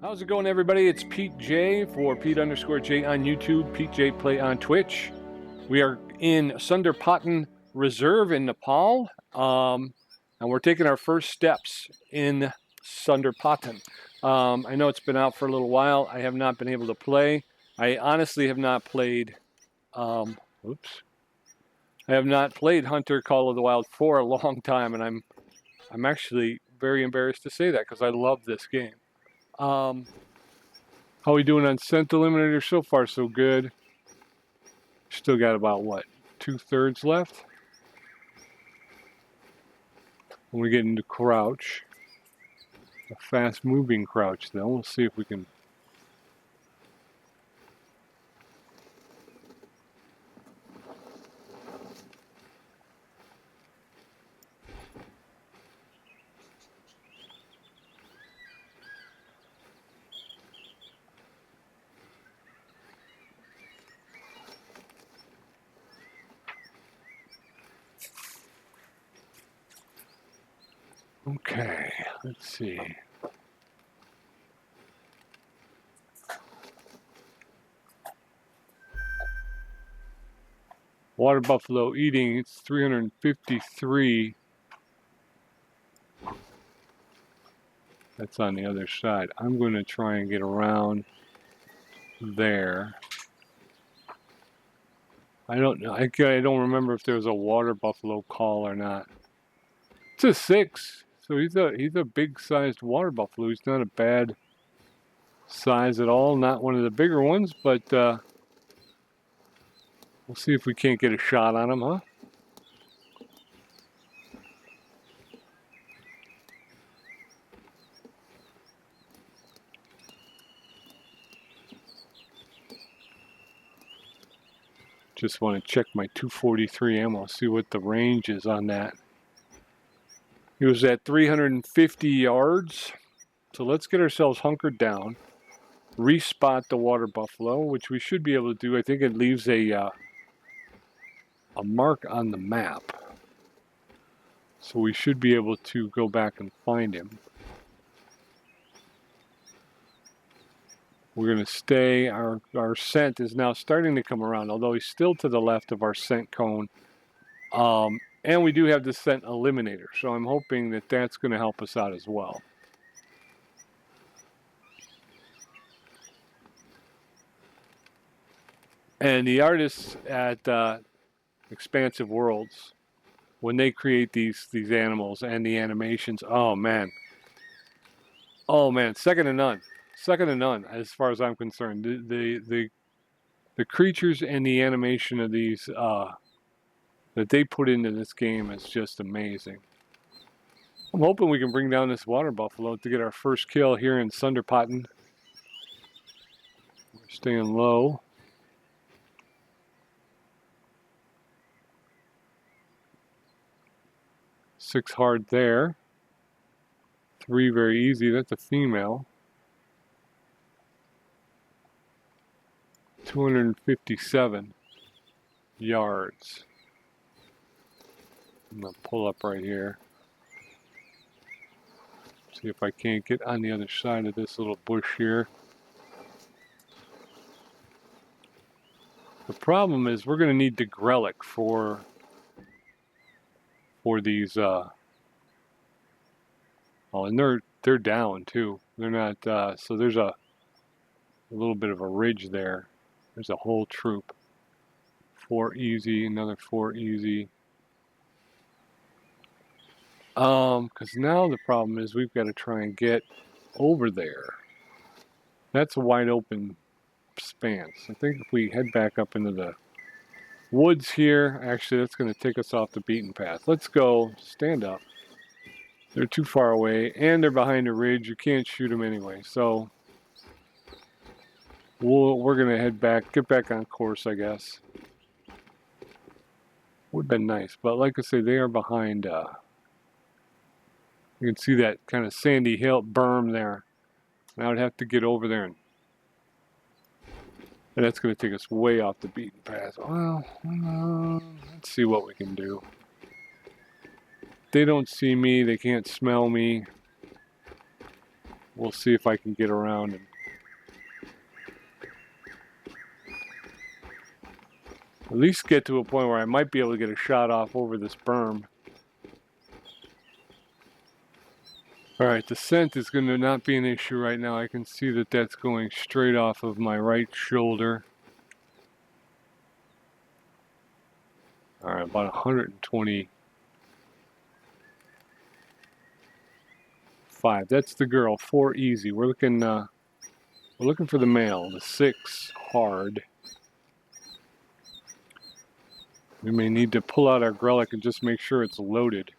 How's it going, everybody? It's Pete J for Pete_J on YouTube, Pete J Play on Twitch. We are in Sundarpatan Reserve in Nepal, and we're taking our first steps in Sundarpatan. I know it's been out for a little while. I have not been able to play. I honestly have not played. I have not played Hunter Call of the Wild for a long time, and I'm actually very embarrassed to say that because I love this game. How we doing on Scent Eliminator? So far, so good. Still got about, what, 2/3 left? When we get into Crouch. A fast-moving Crouch, though. We'll see if we can... Okay, let's see. Water buffalo eating, it's 353. That's on the other side. I'm going to try and get around there. I don't know. I don't remember if there was a water buffalo call or not. It's a 6. So he's a big-sized water buffalo. He's not a bad size at all. Not one of the bigger ones, but we'll see if we can't get a shot on him, huh? Just want to check my 243 ammo, see what the range is on that. He was at 350 yards. So let's get ourselves hunkered down. Respot the water buffalo, which we should be able to do. I think it leaves a mark on the map. So we should be able to go back and find him. We're going to stay. Our scent is now starting to come around, although he's still to the left of our scent cone. And we do have the scent eliminator, so I'm hoping that that's going to help us out as well. And the artists at Expansive Worlds, when they create these animals and the animations, oh man, second to none as far as I'm concerned. The creatures and the animation of these that they put into this game is just amazing. I'm hoping we can bring down this water buffalo to get our first kill here in Sundarpatan. We're staying low. Six hard there. 3 very easy. That's a female. 257 yards. I'm going to pull up right here. See if I can't get on the other side of this little bush here. The problem is we're going to need the Grelic for these oh, and they're down too. They're not so there's a little bit of a ridge there. There's a whole troop. 4 easy, another 4 easy. Because now the problem is we've got to try and get over there. That's a wide open expanse. I think if we head back up into the woods here, actually that's going to take us off the beaten path. Let's go. Stand up. They're too far away, and they're behind a ridge. You can't shoot them anyway, so we're going to head back, get back on course, I guess. Would have been nice, but like I say, they are behind. You can see that kind of sandy hill berm there. And I would have to get over there, and that's going to take us way off the beaten path. Well, let's see what we can do. They don't see me. They can't smell me. we'll see if I can get around and at least get to a point where I might be able to get a shot off over this berm. All right, the scent is going to not be an issue right now. I can see that that's going straight off of my right shoulder. All right, about 125. That's the girl. 4 easy. We're looking for the male. The 6 hard. We may need to pull out our grellic and just make sure it's loaded.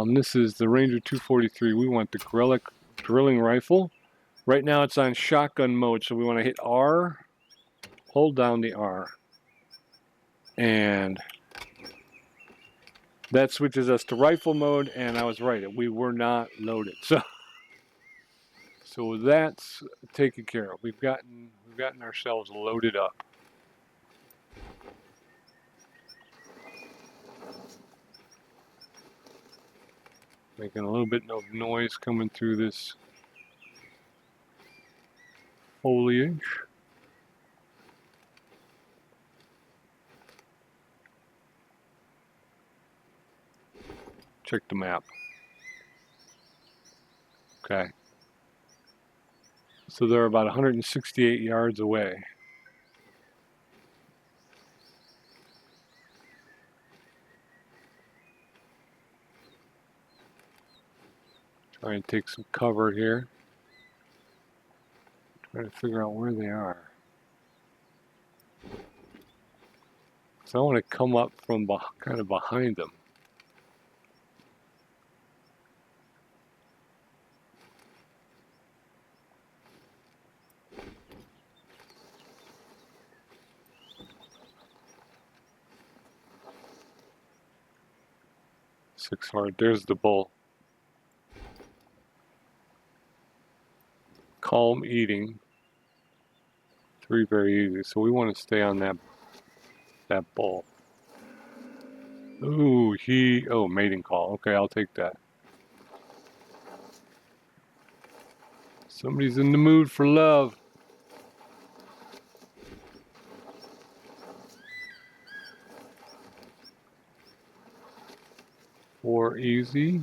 This is the Ranger 243. We want the grellic drilling rifle. Right now it's on shotgun mode, so we want to hit R, hold down the R, and that switches us to rifle mode, and I was right, we were not loaded. So that's taken care of. We've gotten ourselves loaded up. Making a little bit of noise coming through this foliage. Check the map. Okay. So they're about 168 yards away. Try and take some cover here. Try to figure out where they are. So I want to come up from kind of behind them. Six hard. There's the bull. Calm eating. 3 very easy. So we want to stay on that bull. Ooh, mating call. Okay, I'll take that. Somebody's in the mood for love. Four easy.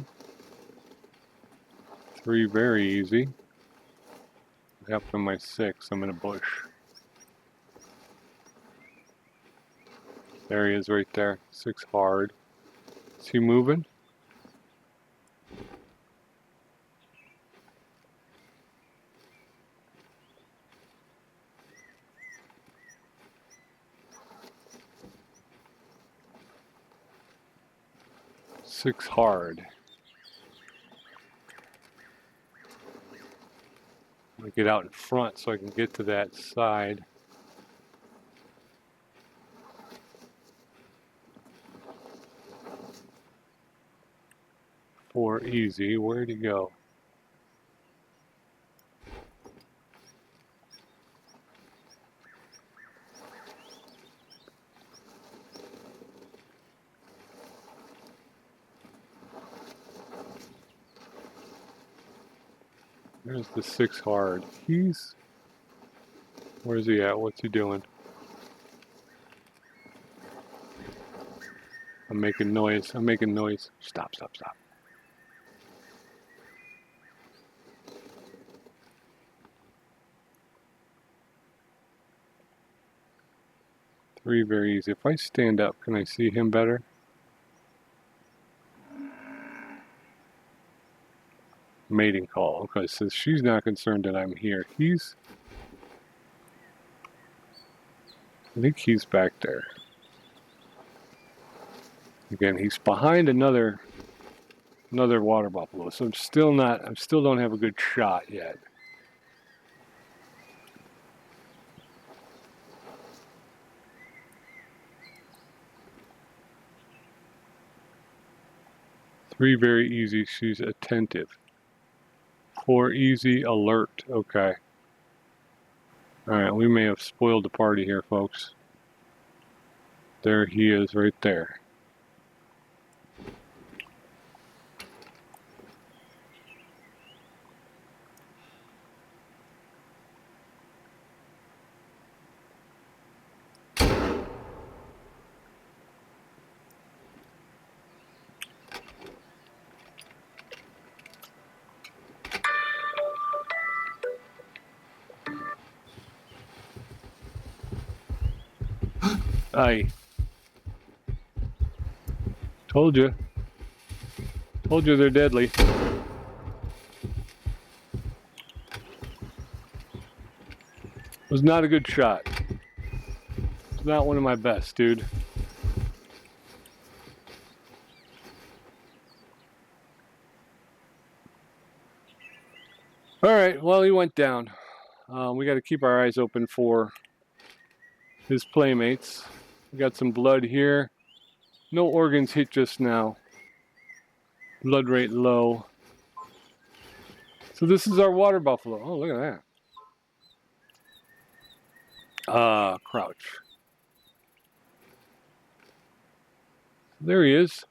3 very easy. What happened to my 6? I'm in a bush. There he is right there. 6 hard. Is he moving? Six hard. I'm gonna get out in front so I can get to that side. Four easy. Where'd he go? There's the 6 hard. Where's he at? What's he doing? I'm making noise. Stop. 3 very easy. If I stand up, can I see him better? Mating call. Okay, so she's not concerned that I'm here. I think he's back there. Again, he's behind another water buffalo, so I still don't have a good shot yet. Three very easy. She's attentive. 4 easy. Alert. Okay. All right. We may have spoiled the party here, folks. There he is, right there. I told you. Told you they're deadly. Was not a good shot. It's not one of my best, dude. All right, well, he went down. We got to keep our eyes open for his playmates. We got some blood here. No organs hit just now. Blood rate low. So this is our water buffalo. Oh, look at that. Crouch. There he is.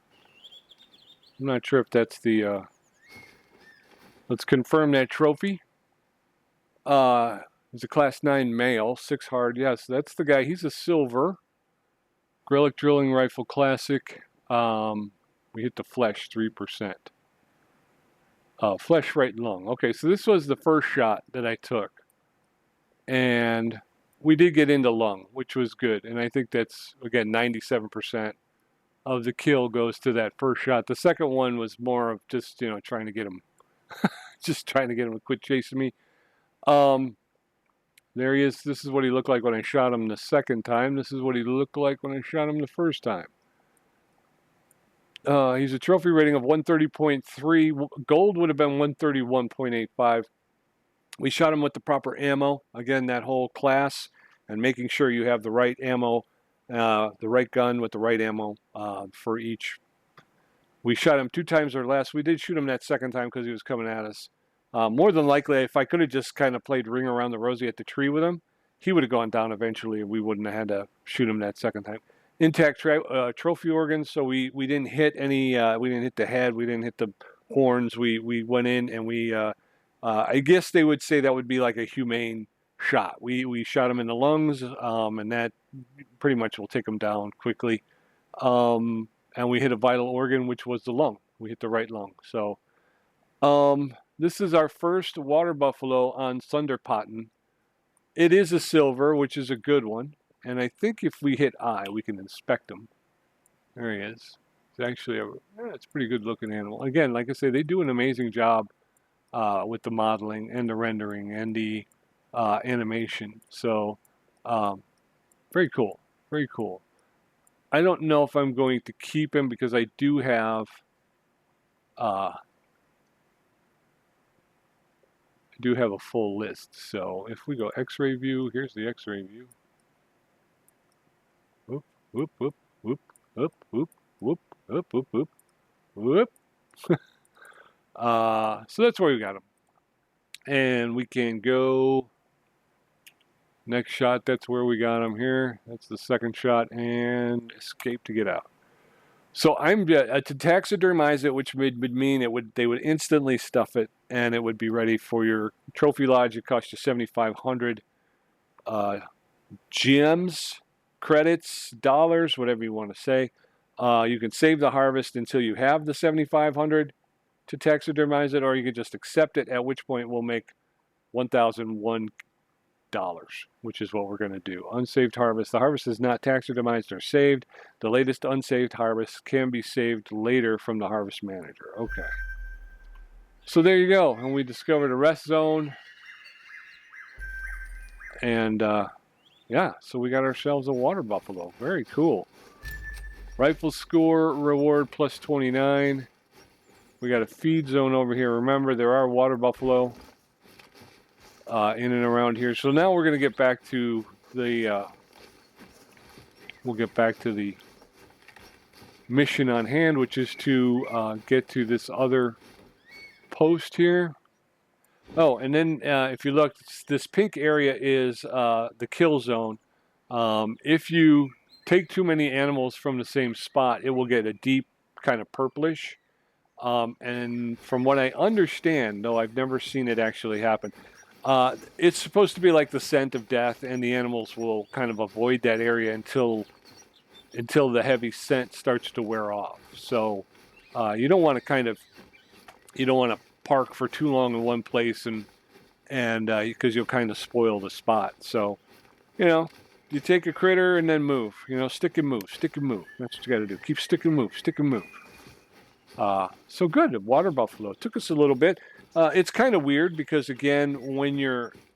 I'm not sure if that's the... let's confirm that trophy. He's a class 9 male, 6 hard. Yes, that's the guy. He's a silver. Grellic Drilling Rifle Classic. We hit the flesh 3%. Flesh, right, lung. Okay, so this was the first shot that I took. And we did get into lung, which was good. And I think that's, again, 97% of the kill goes to that first shot. The second one was more of just, trying to get him, just trying to get him to quit chasing me. There he is. This is what he looked like when I shot him the second time. This is what he looked like when I shot him the first time. He's a trophy rating of 130.3. Gold would have been 131.85. We shot him with the proper ammo. Again, that whole class and making sure you have the right ammo, the right gun with the right ammo for each. We shot him 2 times or less. We did shoot him that second time because he was coming at us. More than likely, if I could have just kind of played Ring Around the Rosie at the tree with him, he would have gone down eventually, and we wouldn't have had to shoot him that second time. Intact trophy organs, so we didn't hit any. We didn't hit the head. We didn't hit the horns. We went in and we. I guess they would say that would be like a humane shot. We shot him in the lungs, and that pretty much will take him down quickly. And we hit a vital organ, which was the lung. We hit the right lung. So. This is our first water buffalo on Sundarpatan. It is a silver, which is a good one. And I think if we hit eye, we can inspect him. There he is. It's actually it's a pretty good looking animal. Again, like I say, they do an amazing job with the modeling and the rendering and the animation. So, very cool. Very cool. I don't know if I'm going to keep him because I do have... do have a full list. So if we go x-ray view, here's the x-ray view. Whoop, whoop, whoop, whoop, whoop, whoop, whoop, whoop, whoop, whoop, whoop. So that's where we got them. And we can go next shot. That's where we got them here. That's the second shot, and escape to get out. So I'm to taxidermize it, which would mean they would instantly stuff it, and it would be ready for your trophy lodge. It cost you 7,500 gems, credits, dollars, whatever you want to say. You can save the harvest until you have the 7,500 to taxidermize it, or you can just accept it. At which point we'll make $1,001. Which is what we're going to do. Unsaved harvest. The harvest is not taxidermized or saved. The latest unsaved harvest can be saved later from the harvest manager. Okay. So there you go. And we discovered a rest zone. And yeah, so we got ourselves a water buffalo. Very cool. Rifle score reward plus 29. We got a feed zone over here. Remember, there are water buffalo in and around here. So now we're going to get back to the mission on hand, which is to get to this other post here. Oh, and then if you look, this pink area is the kill zone. If you take too many animals from the same spot, it will get a deep kind of purplish. And from what I understand, though I've never seen it actually happen, it's supposed to be like the scent of death, and the animals will kind of avoid that area until the heavy scent starts to wear off. So you don't want to park for too long in one place and because you'll kind of spoil the spot. So you take a critter and then move. You know, stick and move, stick and move. That's what you got to do. Keep stick and move, stick and move. So good, water buffalo. It took us a little bit. It's kind of weird because again,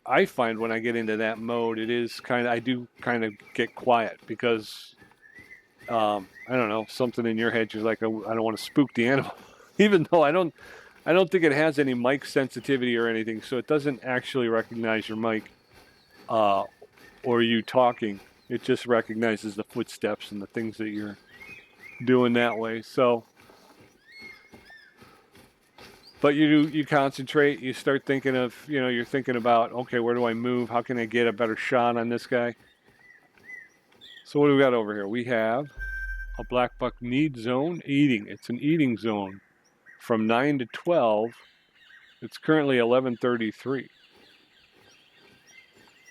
I find when I get into that mode, I do kind of get quiet because, I don't know, something in your head, you're like, I don't want to spook the animal, even though I don't think it has any mic sensitivity or anything, so it doesn't actually recognize your mic, or you talking. It just recognizes the footsteps and the things that you're doing that way. So. But you concentrate, you start thinking of, you're thinking about, okay, where do I move? How can I get a better shot on this guy? So what do we got over here? We have a black buck need zone eating. It's an eating zone from 9 to 12. It's currently 11:33.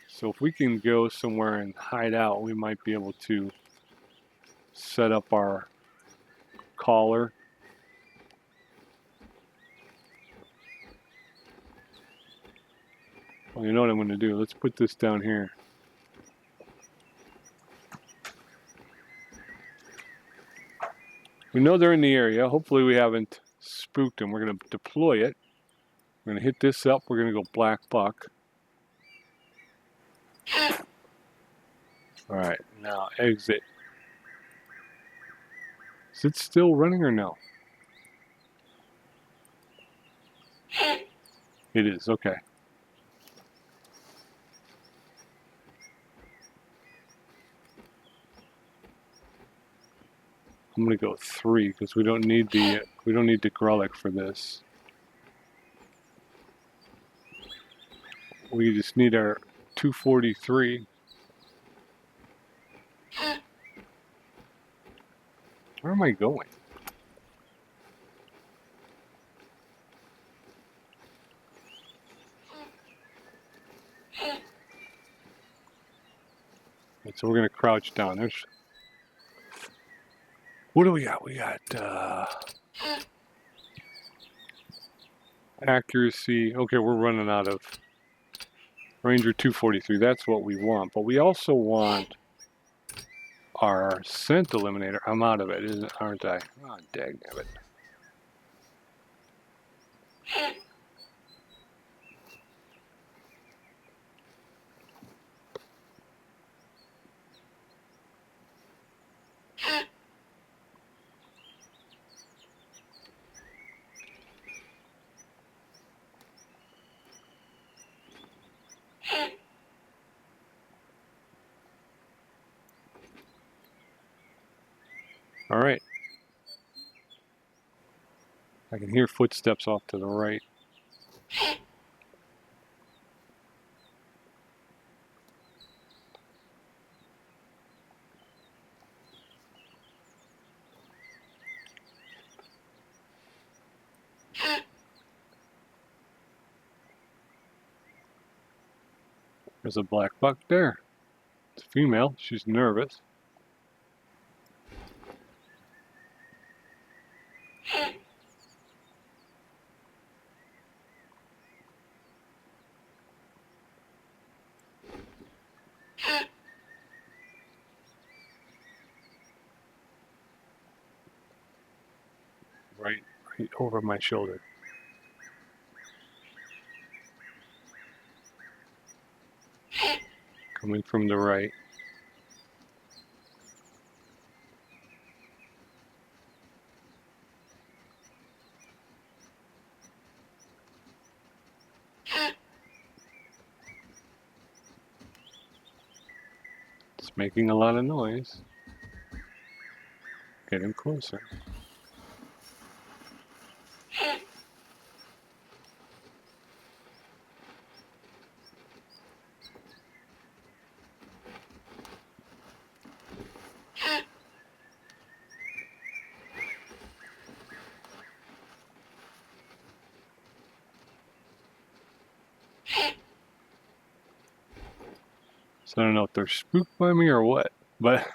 So if we can go somewhere and hide out, we might be able to set up our collar. Well, you know what I'm going to do? Let's put this down here. We know they're in the area. Hopefully we haven't spooked them. We're going to deploy it. We're going to hit this up. We're going to go black buck. All right, now exit. Is it still running or no? It is, okay. I'm gonna go 3 because we don't need the grelic for this. We just need our 243. Where am I going? And so we're gonna crouch down. What do we got? We got accuracy. Okay, we're running out of Ranger 243. That's what we want. But we also want our scent eliminator. I'm out of it, aren't I? Oh, dagnabbit. All right. I can hear footsteps off to the right. There's a black buck there. It's a female. She's nervous. Right over my shoulder. Coming from the right. It's making a lot of noise. Getting closer. So I don't know if they're spooked by me or what, but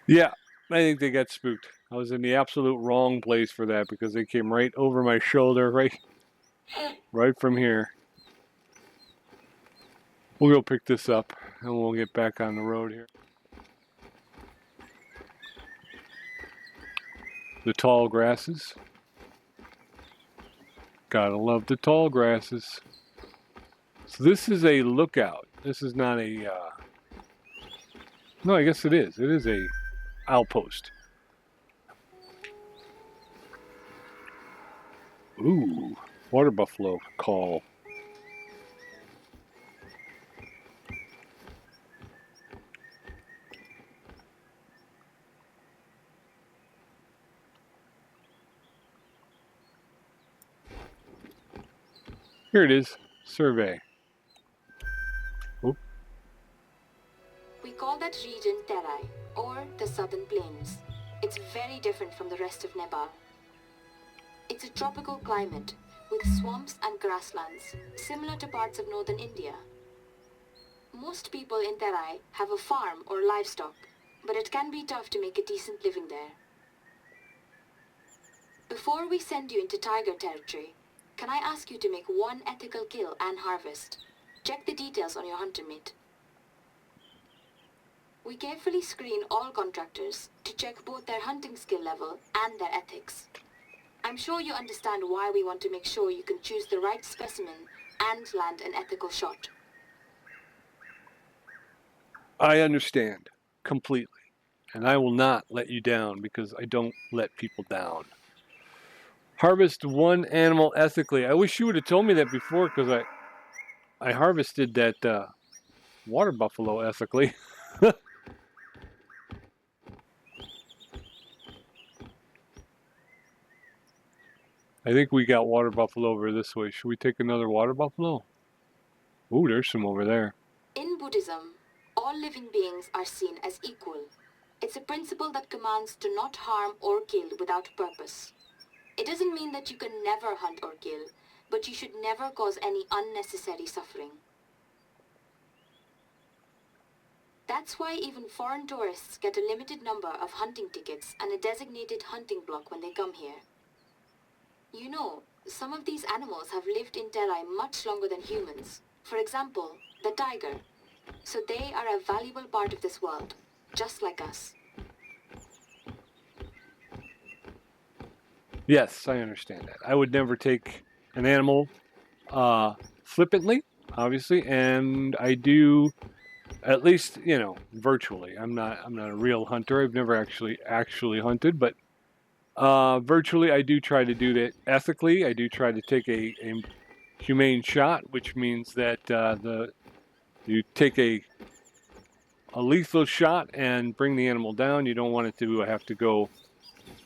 Yeah, I think they got spooked. I was in the absolute wrong place for that because they came right over my shoulder, right from here. We'll go pick this up and we'll get back on the road here. The tall grasses. Gotta love the tall grasses. So this is a lookout. This is not a, no, I guess it is. It is a outpost. Ooh, water buffalo call. Here it is, survey. Oop. We call that region Terai, or the Southern Plains. It's very different from the rest of Nepal. It's a tropical climate, with swamps and grasslands, similar to parts of northern India. Most people in Terai have a farm or livestock, but it can be tough to make a decent living there. Before we send you into tiger territory, can I ask you to make one ethical kill and harvest? Check the details on your hunter meat. We carefully screen all contractors to check both their hunting skill level and their ethics. I'm sure you understand why we want to make sure you can choose the right specimen and land an ethical shot. I understand completely. And I will not let you down because I don't let people down. Harvest one animal ethically. I wish you would have told me that before because I harvested that water buffalo ethically. I think we got water buffalo over this way. Should we take another water buffalo? Ooh, there's some over there. In Buddhism, all living beings are seen as equal. It's a principle that commands to not harm or kill without purpose. It doesn't mean that you can never hunt or kill, but you should never cause any unnecessary suffering. That's why even foreign tourists get a limited number of hunting tickets and a designated hunting block when they come here. You know, some of these animals have lived in Terai much longer than humans. For example, the tiger. So they are a valuable part of this world, just like us. Yes, I understand that. I would never take an animal flippantly, obviously, and I do at least, virtually. I'm not a real hunter. I've never actually hunted, but virtually I do try to do that ethically. I do try to take a humane shot, which means that you take a lethal shot and bring the animal down. You don't want it to have to go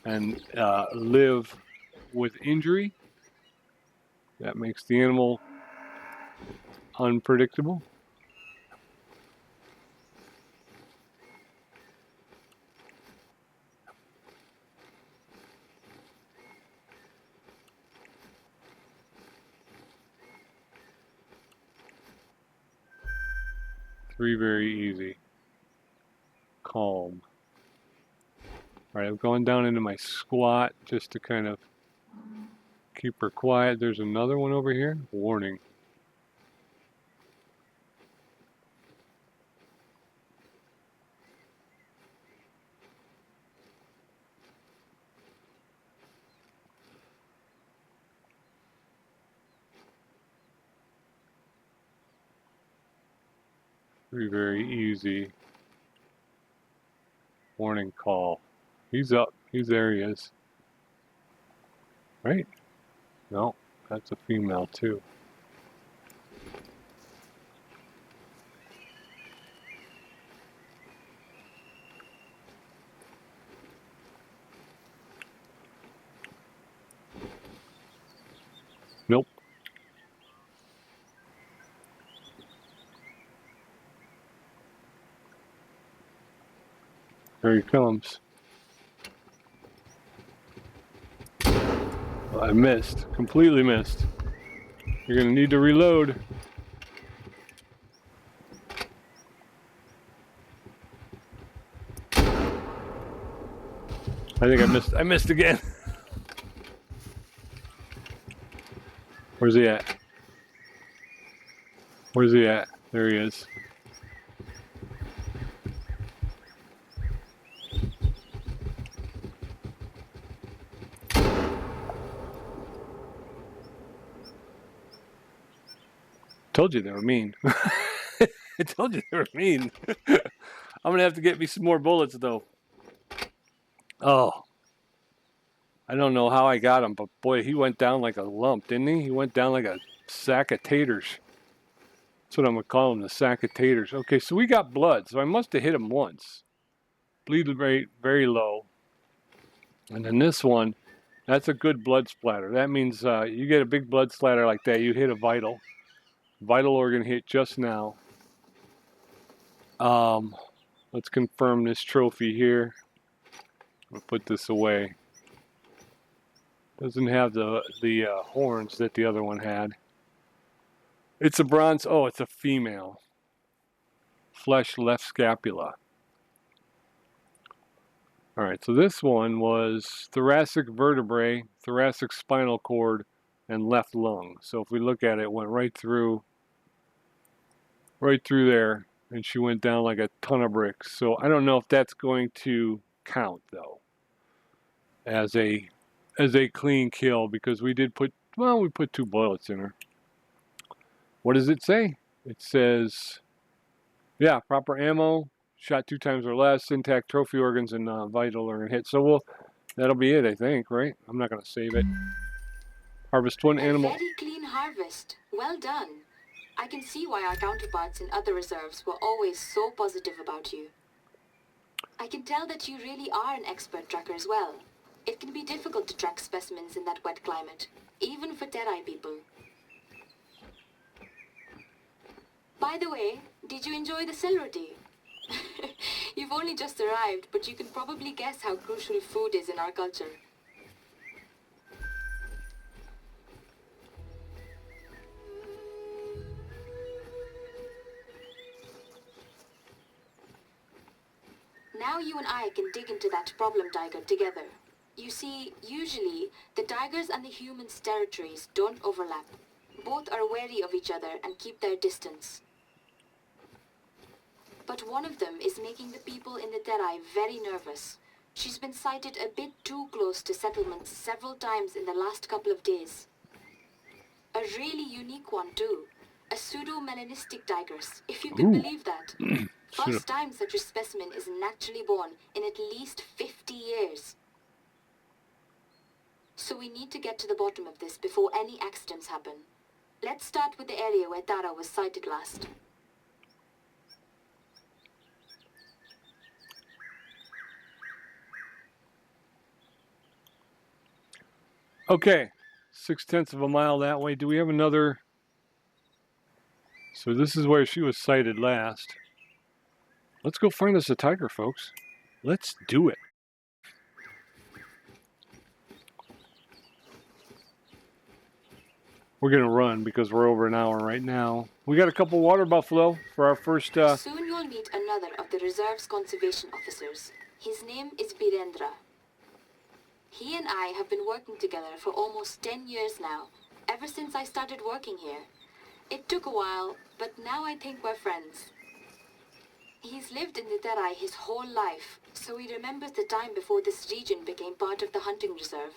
and live with injury. That makes the animal unpredictable. Three, very easy. Calm. All right, I've gone down into my squat just to kind of keep her quiet. There's another one over here. Warning. Three, very easy. Warning call. He's up. There he is. Right? No, that's a female too. Nope. There he comes. I missed. Completely missed. You're going to need to reload. I think I missed. I missed again. Where's he at? Where's he at? There he is. Told you they were mean. I told you they were mean. I'm gonna have to get me some more bullets though. Oh, I don't know how I got him, but boy, he went down like a lump, didn't he? He went down like a sack of taters. That's what I'm gonna call him, the sack of taters. Okay, so we got blood, so I must have hit him once. Bleed rate very low. And then this one, that's a good blood splatter. That means you get a big blood splatter like that, you hit a vital. Vital organ hit just now. Let's confirm this trophy here. We'll put this away. Doesn't have the horns that the other one had. It's a bronze. Oh, it's a female. Flesh left scapula. All right, so this one was thoracic vertebrae, thoracic spinal cord, and left lung. So if we look at it, it went right through there, and she went down like a ton of bricks. So I don't know if that's going to count though as a clean kill, because we did put, well, we put 2 bullets in her. What does it say? It says, yeah, proper ammo, shot 2 times or less, intact trophy organs, and vital organ hit. So that'll be it, I think, right? I'm not going to save it. Harvest 1 animal. A very clean harvest. Well done. I can see why our counterparts in other reserves were always so positive about you. I can tell that you really are an expert tracker as well. It can be difficult to track specimens in that wet climate, even for Terai people. By the way, did you enjoy the celery? You've only just arrived, but you can probably guess how crucial food is in our culture. Now you and I can dig into that problem tiger together. You see, usually, the tigers and the humans' territories don't overlap. Both are wary of each other and keep their distance. But one of them is making the people in the Terai very nervous. She's been sighted a bit too close to settlements several times in the last couple of days. A really unique one too. A pseudo-melanistic tigress, if you can believe that. First time such a specimen is naturally born in at least 50 years. So we need to get to the bottom of this before any accidents happen. Let's start with the area where Tara was sighted last. Okay, 0.6 of a mile that way. Do we have another? So this is where she was sighted last. Let's go find us a tiger, folks. Let's do it. We're gonna run because we're over an hour right now. We got a couple water buffalo for our first. Soon you'll meet another of the reserve's conservation officers. His name is Birendra. He and I have been working together for almost 10 years now, ever since I started working here. It took a while, but now I think we're friends. He's lived in the Terai his whole life, so he remembers the time before this region became part of the hunting reserve.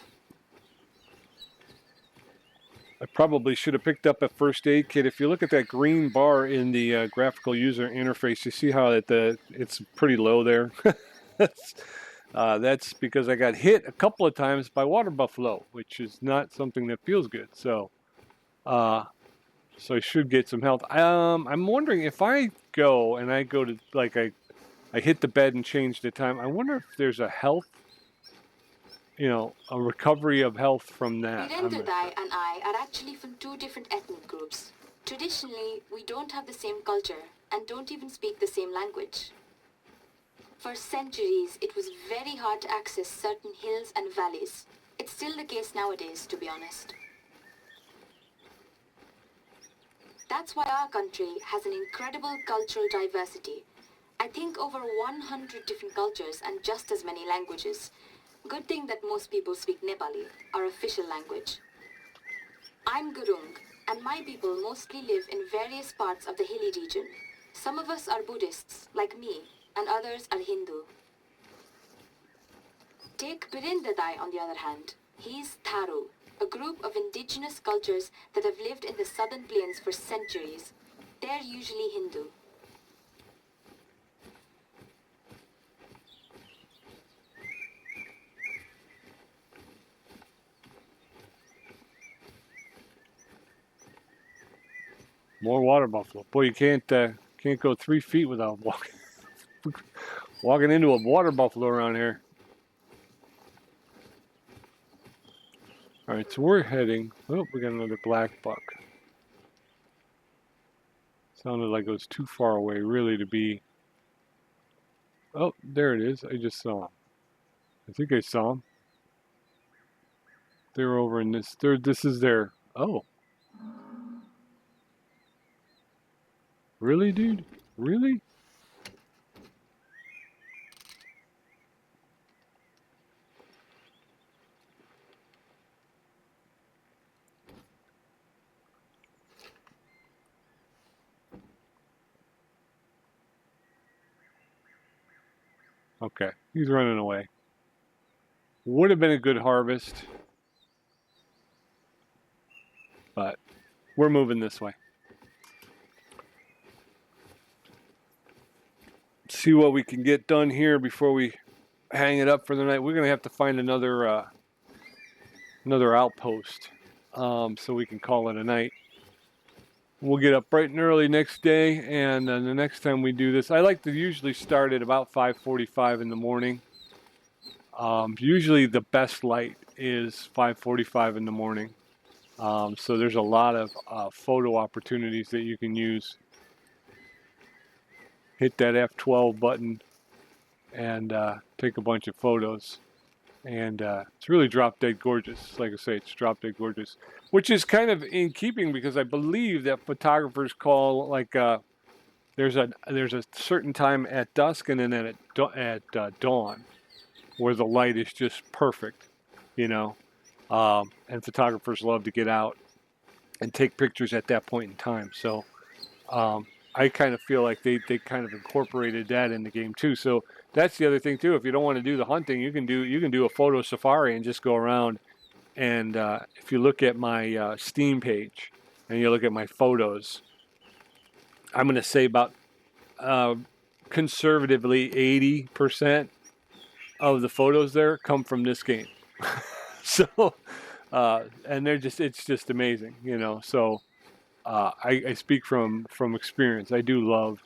I probably should have picked up a first aid kit. If you look at that green bar in the graphical user interface, you see how it's pretty low there. That's because I got hit a couple of times by water buffalo, which is not something that feels good. So I should get some health. I'm wondering if I go and I go to, like, I hit the bed and change the time. I wonder if there's a health, a recovery of health from that. Virendradai and I are actually from 2 different ethnic groups. Traditionally, we don't have the same culture and don't even speak the same language. For centuries, it was very hard to access certain hills and valleys. It's still the case nowadays, to be honest. That's why our country has an incredible cultural diversity. I think over 100 different cultures and just as many languages. Good thing that most people speak Nepali, our official language. I'm Gurung, and my people mostly live in various parts of the hilly region. Some of us are Buddhists, like me, and others are Hindu. Take Birindadai on the other hand. He's Tharu, a group of indigenous cultures that have lived in the southern plains for centuries. They're usually Hindu. More water buffalo. Boy, you can't go 3 feet without walking into a water buffalo around here. All right, so we're heading. Oh, we got another black buck. Sounded like it was too far away, really, to be. Oh, there it is. I just saw him. I think I saw him. They're over in this. This is their. Oh, really, dude? Really? Okay, he's running away. Would have been a good harvest, but we're moving this way. See what we can get done here before we hang it up for the night. We're gonna have to find another outpost, so we can call it a night. We'll get up bright and early next day, and the next time we do this, I like to usually start at about 5:45 in the morning. Usually the best light is 5:45 in the morning. So there's a lot of photo opportunities that you can use. Hit that F12 button and take a bunch of photos. And it's really drop dead gorgeous. Like I say, it's drop dead gorgeous, which is kind of in keeping because I believe that photographers call like there's a certain time at dusk and then at dawn where the light is just perfect, you know. And photographers love to get out and take pictures at that point in time. So I kind of feel like they kind of incorporated that in the game too. So that's the other thing too. If you don't want to do the hunting, you can do a photo safari and just go around. And if you look at my Steam page and you look at my photos, I'm going to say about conservatively 80% of the photos there come from this game. So and it's just amazing, you know. So I speak from experience. I do love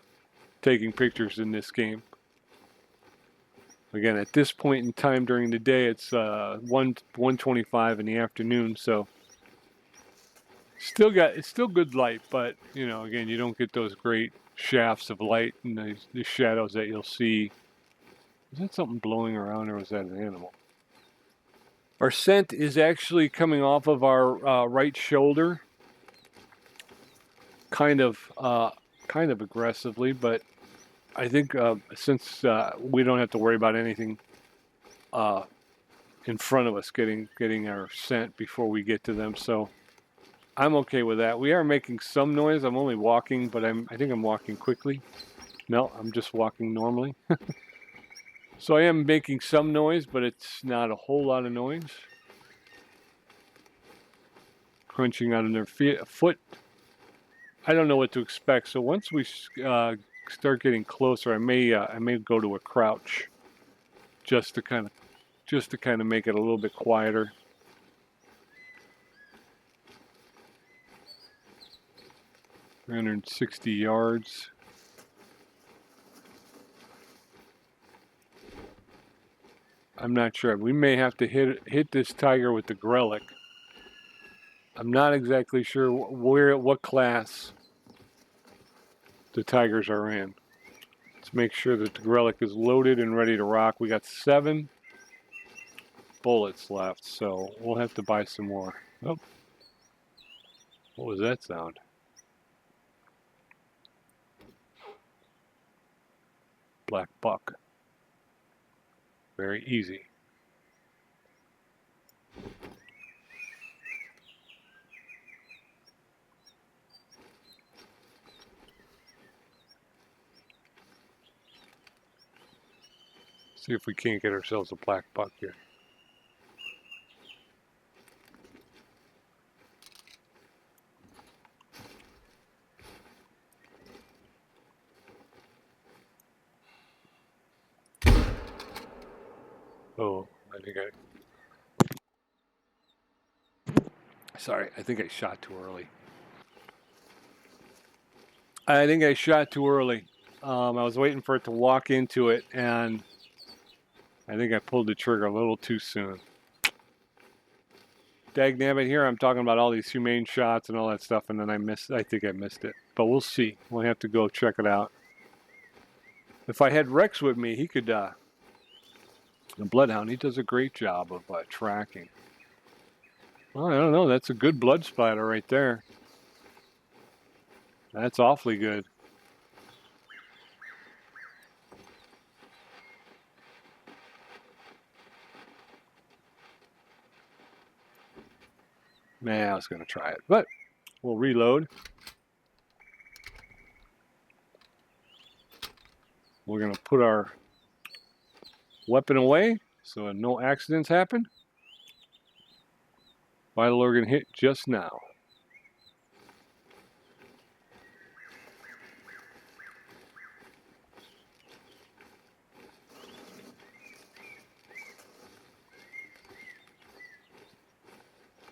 taking pictures in this game. Again, at this point in time during the day, it's 1:25 in the afternoon, so it's still good light, but you know, again, you don't get those great shafts of light and the shadows that you'll see. Is that something blowing around, or was that an animal? Our scent is actually coming off of our right shoulder, kind of aggressively, but I think since we don't have to worry about anything in front of us getting our scent before we get to them, so I'm okay with that. We are making some noise. I'm only walking, but I think I'm walking quickly. No, I'm just walking normally. So I am making some noise, but it's not a whole lot of noise. Crunching on their foot. I don't know what to expect. So once we start getting closer, I may go to a crouch, just to kind of make it a little bit quieter. "360 yards. I'm not sure. We may have to hit this tiger with the Grelic. I'm not exactly sure what class the tigers are in. Let's make sure that the Grelic is loaded and ready to rock. We got 7 bullets left, so we'll have to buy some more. Oh, what was that sound? Black buck. Very easy. See if we can't get ourselves a black buck here. Oh, I think sorry, I think I shot too early. I think I shot too early. I was waiting for it to walk into it, and I think I pulled the trigger a little too soon. Dagnabbit, here I'm talking about all these humane shots and all that stuff, and then I think I missed it. But we'll see. We'll have to go check it out. If I had Rex with me, he could, the Bloodhound, he does a great job of tracking. Well, I don't know, that's a good blood splatter right there. That's awfully good. Man, I was going to try it, but we'll reload. We're going to put our weapon away so no accidents happen. Vital organ hit just now.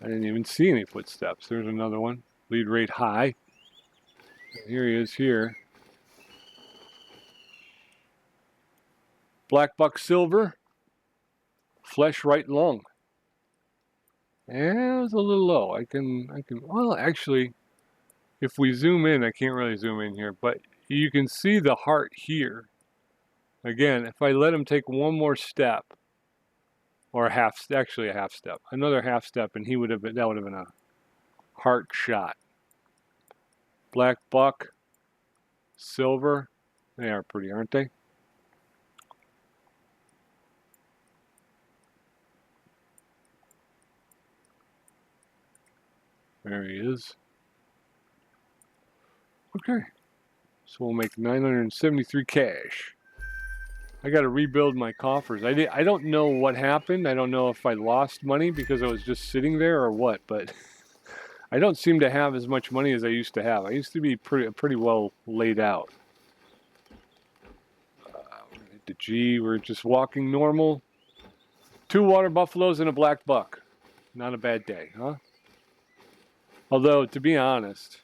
I didn't even see any footsteps. There's another one. Lead rate high. Here he is here. Black buck silver. Flesh right lung. Yeah, it was a little low. I can, well, actually, if we zoom in, I can't really zoom in here, but you can see the heart here. Again, if I let him take one more step, or a half step, another half step, and that would have been a heart shot. Black buck, silver, they are pretty, aren't they? There he is. Okay, so we'll make 973 cash. I got to rebuild my coffers. I don't know what happened. I don't know if I lost money because I was just sitting there or what, but I don't seem to have as much money as I used to have. I used to be pretty well laid out. The G, we're just walking normal. 2 water buffaloes and a black buck. Not a bad day, huh? Although, to be honest,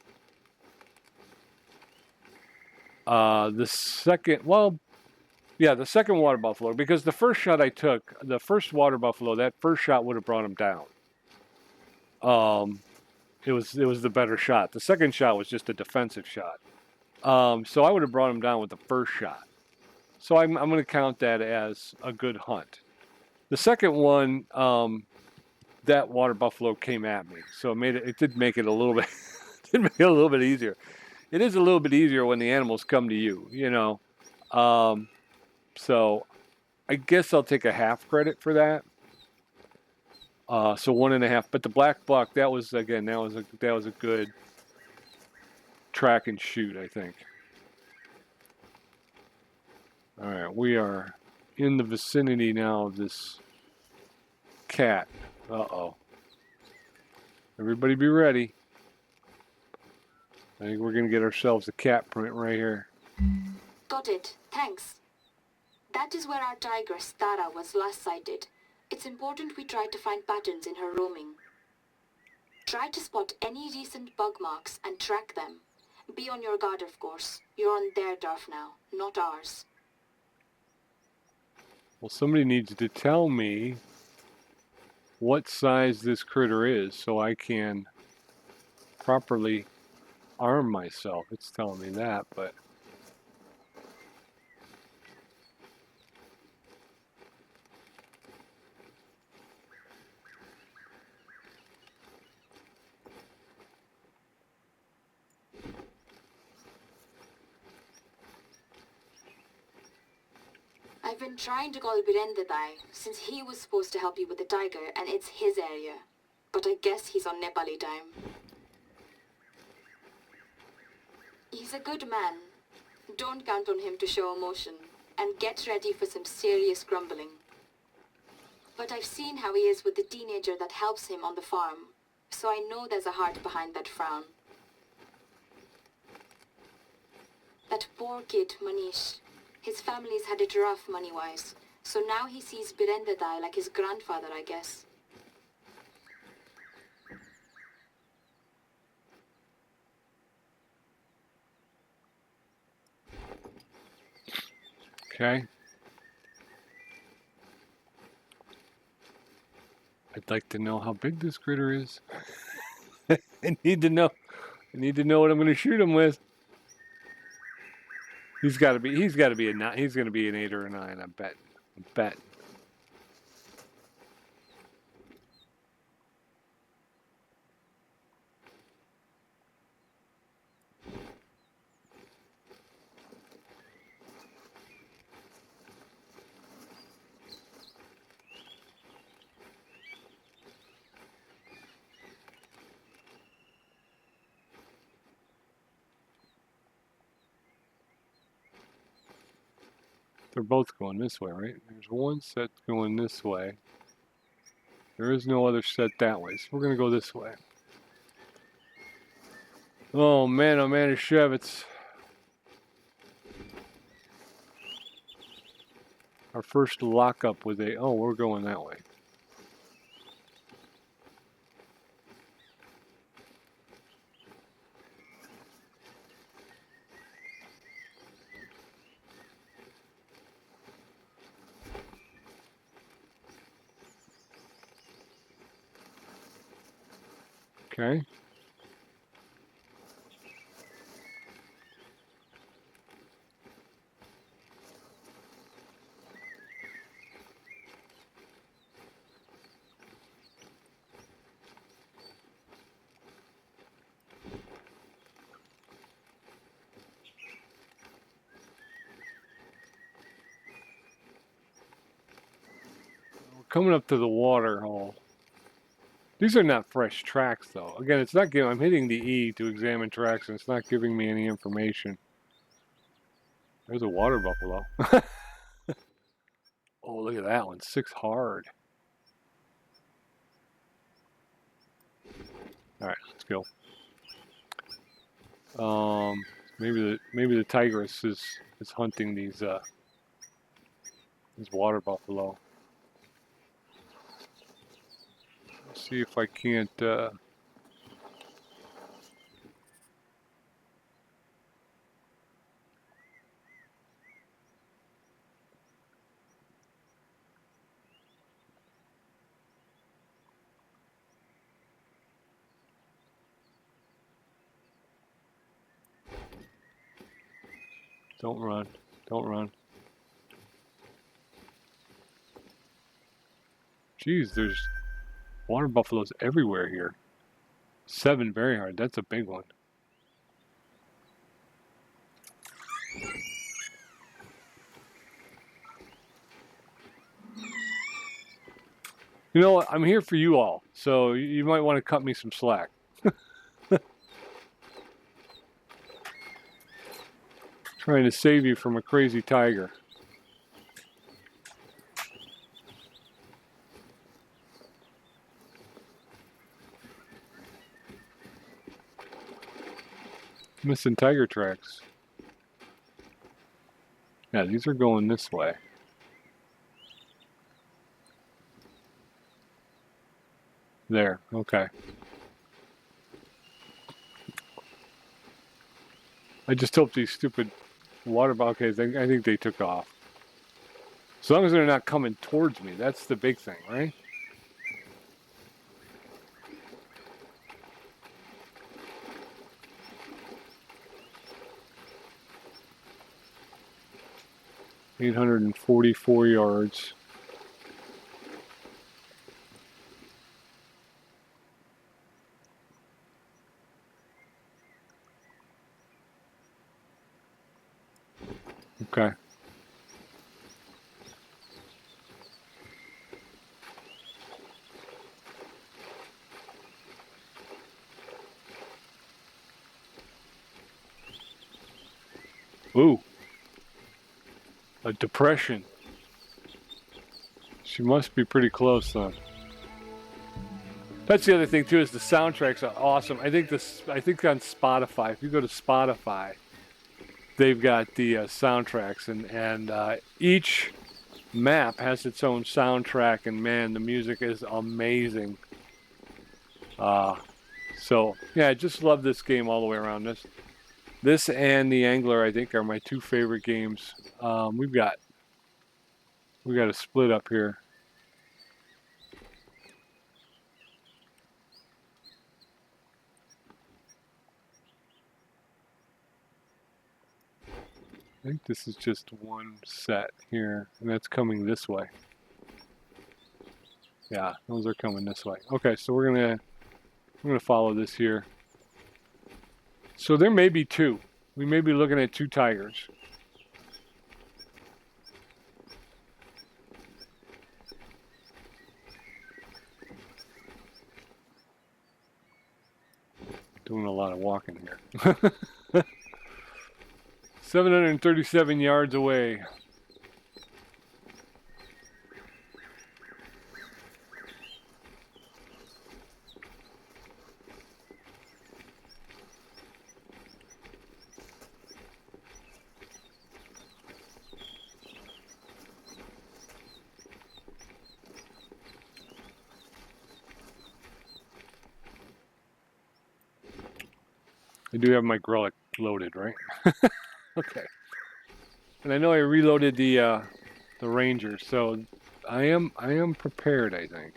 the second water buffalo, because the first shot I took, the first water buffalo, that first shot would have brought him down. It was the better shot. The second shot was just a defensive shot. So I would have brought him down with the first shot. So I'm going to count that as a good hunt. The second one, that water buffalo came at me, so it did make it a little bit easier. It is a little bit easier when the animals come to you, you know. So I guess I'll take a half credit for that. So 1.5. But the black buck, that was a good track and shoot, I think. All right, we are in the vicinity now of this cat. Uh-oh. Everybody be ready. I think we're going to get ourselves a cat print right here. Got it. Thanks. That is where our tigress, Tara, was last sighted. It's important we try to find patterns in her roaming. Try to spot any recent bug marks and track them. Be on your guard, of course. You're on their turf now, not ours. Well, somebody needs to tell me what size this critter is so I can properly arm myself. It's telling me that, but I've been trying to call Birendadai since he was supposed to help you with the tiger and it's his area. But I guess he's on Nepali time. He's a good man. Don't count on him to show emotion. and get ready for some serious grumbling. But I've seen how he is with the teenager that helps him on the farm, so I know there's a heart behind that frown. That poor kid, Manish. His family's had it rough money-wise, so now he sees Birendadai like his grandfather, I guess. Okay. I'd like to know how big this critter is. I need to know. I need to know what I'm going to shoot him with. He's got to be a 9. He's going to be an 8 or a 9. I bet. They're both going this way, right? There's one set going this way. There is no other set that way, so we're going to go this way. Oh man, Shevitz. Our first lockup with a... Oh, we're going that way. Okay. We're coming up to the water hole. These are not fresh tracks, though. Again, it's not giving... I'm hitting the E to examine tracks, and it's not giving me any information. There's a water buffalo. Oh, look at that one. 6 hard. All right, let's go. Maybe the tigress is hunting these water buffalo. Let's see if I can't. Don't run. Don't run. Jeez, there's water buffaloes everywhere here. 7 very hard. That's a big one. You know what? I'm here for you all, so you might want to cut me some slack. Trying to save you from a crazy tiger. Missing tiger tracks. Yeah, these are going this way. There, okay. I just hope these stupid water buffaloes, I think they took off. As long as they're not coming towards me, that's the big thing, right? $844 yards. Okay. Ooh. A depression. She must be pretty close then. That's the other thing too, is the soundtracks are awesome. I think on Spotify, if you go to Spotify, they've got the soundtracks, and each map has its own soundtrack, and man, the music is amazing. So yeah, I just love this game all the way around. This and the Angler, I think, are my two favorite games. We got a split up here. I think this is just one set here, and that's coming this way. Yeah, those are coming this way. Okay, so we're gonna follow this here. So there may be two. We may be looking at two tigers. Doing a lot of walking here. 737 yards away. I do have my Grellic loaded, right? Okay. And I know I reloaded the Ranger, so I am prepared, I think.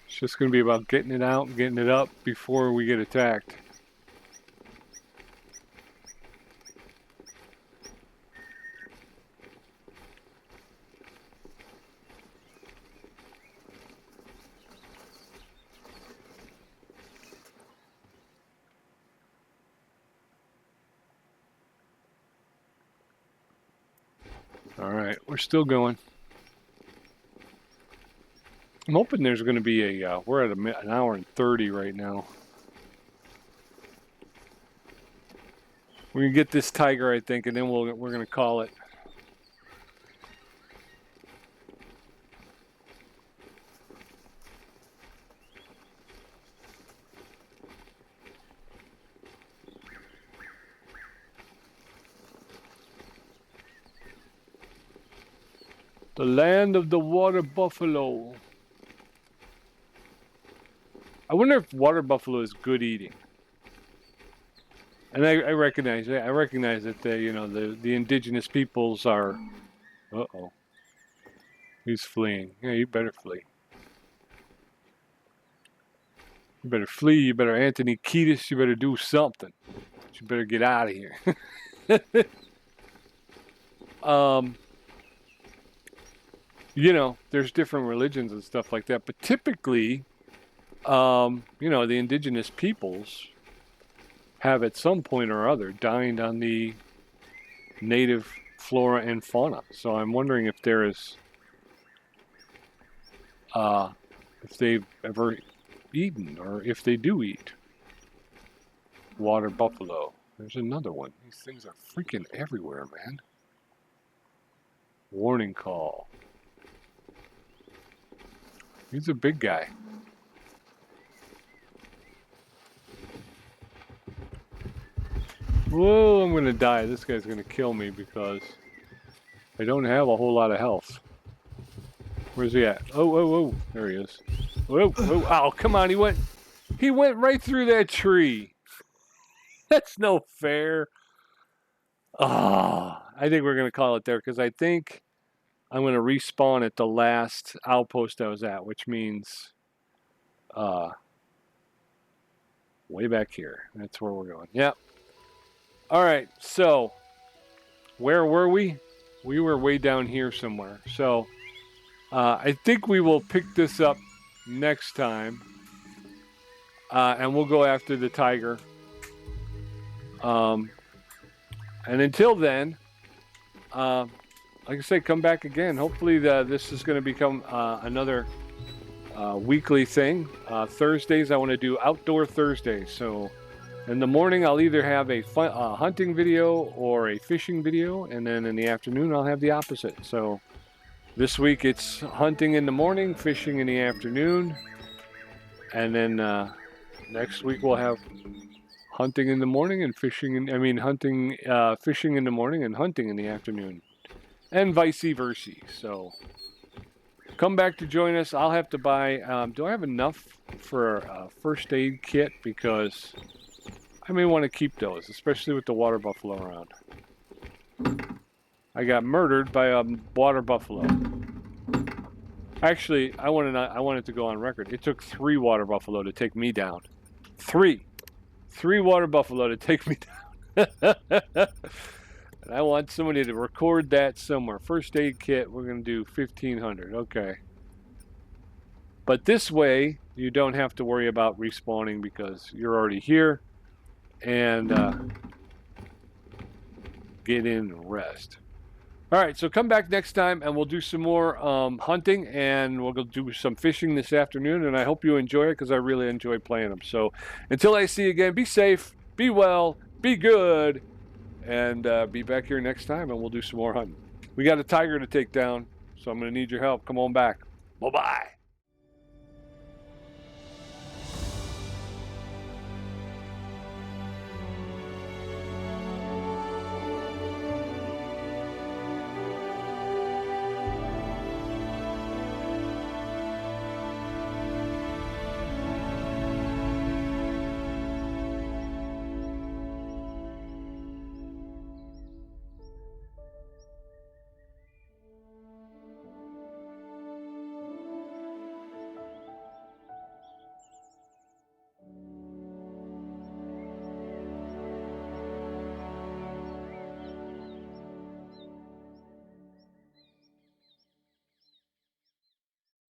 It's just going to be about getting it out and getting it up before we get attacked. All right, we're still going. I'm hoping there's going to be a, we're at an hour and 30 right now. We're going to get this tiger, I think, and then we're going to call it. The land of the water buffalo. I wonder if water buffalo is good eating. And I recognize that the indigenous peoples are. Uh-oh. He's fleeing. Yeah, you better flee. You better flee. You better Anthony Kiedis. You better do something. You better get out of here. There's different religions and stuff like that, but typically, the indigenous peoples have at some point or other dined on the native flora and fauna. So I'm wondering if there is, if they've ever eaten, or if they do eat water buffalo. There's another one. These things are freaking everywhere, man. Warning call. He's a big guy. Whoa, I'm gonna die. This guy's gonna kill me because I don't have a whole lot of health. Where's he at? Oh, whoa, whoa. There he is. Whoa, whoa. Oh, come on. He went right through that tree. That's no fair. I think we're gonna call it there because I think I'm gonna respawn at the last outpost I was at, which means way back here. That's where we're going. Yep. All right, so where were we? We were way down here somewhere. So I think we will pick this up next time, and we'll go after the tiger. And until then, like I say, come back again. Hopefully this is going to become another weekly thing. Thursdays, I want to do Outdoor Thursdays. So In the morning, I'll either have a hunting video or a fishing video, and then in the afternoon, I'll have the opposite. So this week, it's hunting in the morning, fishing in the afternoon, and then next week we'll have hunting in the morning and fishing. Fishing in the morning and hunting in the afternoon, and vice versa. So come back to join us. I'll have to buy. Do I have enough for a first aid kit? Because I may want to keep those, especially with the water buffalo around. I got murdered by a water buffalo. Actually, I wanted to go on record. It took 3 water buffalo to take me down. 3 water buffalo to take me down. And I want somebody to record that somewhere. First aid kit, we're going to do 1,500. Okay. But this way, you don't have to worry about respawning because you're already here. And get in and rest. All right, so come back next time and we'll do some more hunting and we'll go do some fishing this afternoon. And I hope you enjoy it because I really enjoy playing them. So until I see you again, be safe, be well, be good, and be back here next time and we'll do some more hunting. We got a tiger to take down, so I'm going to need your help. Come on back. Bye-bye.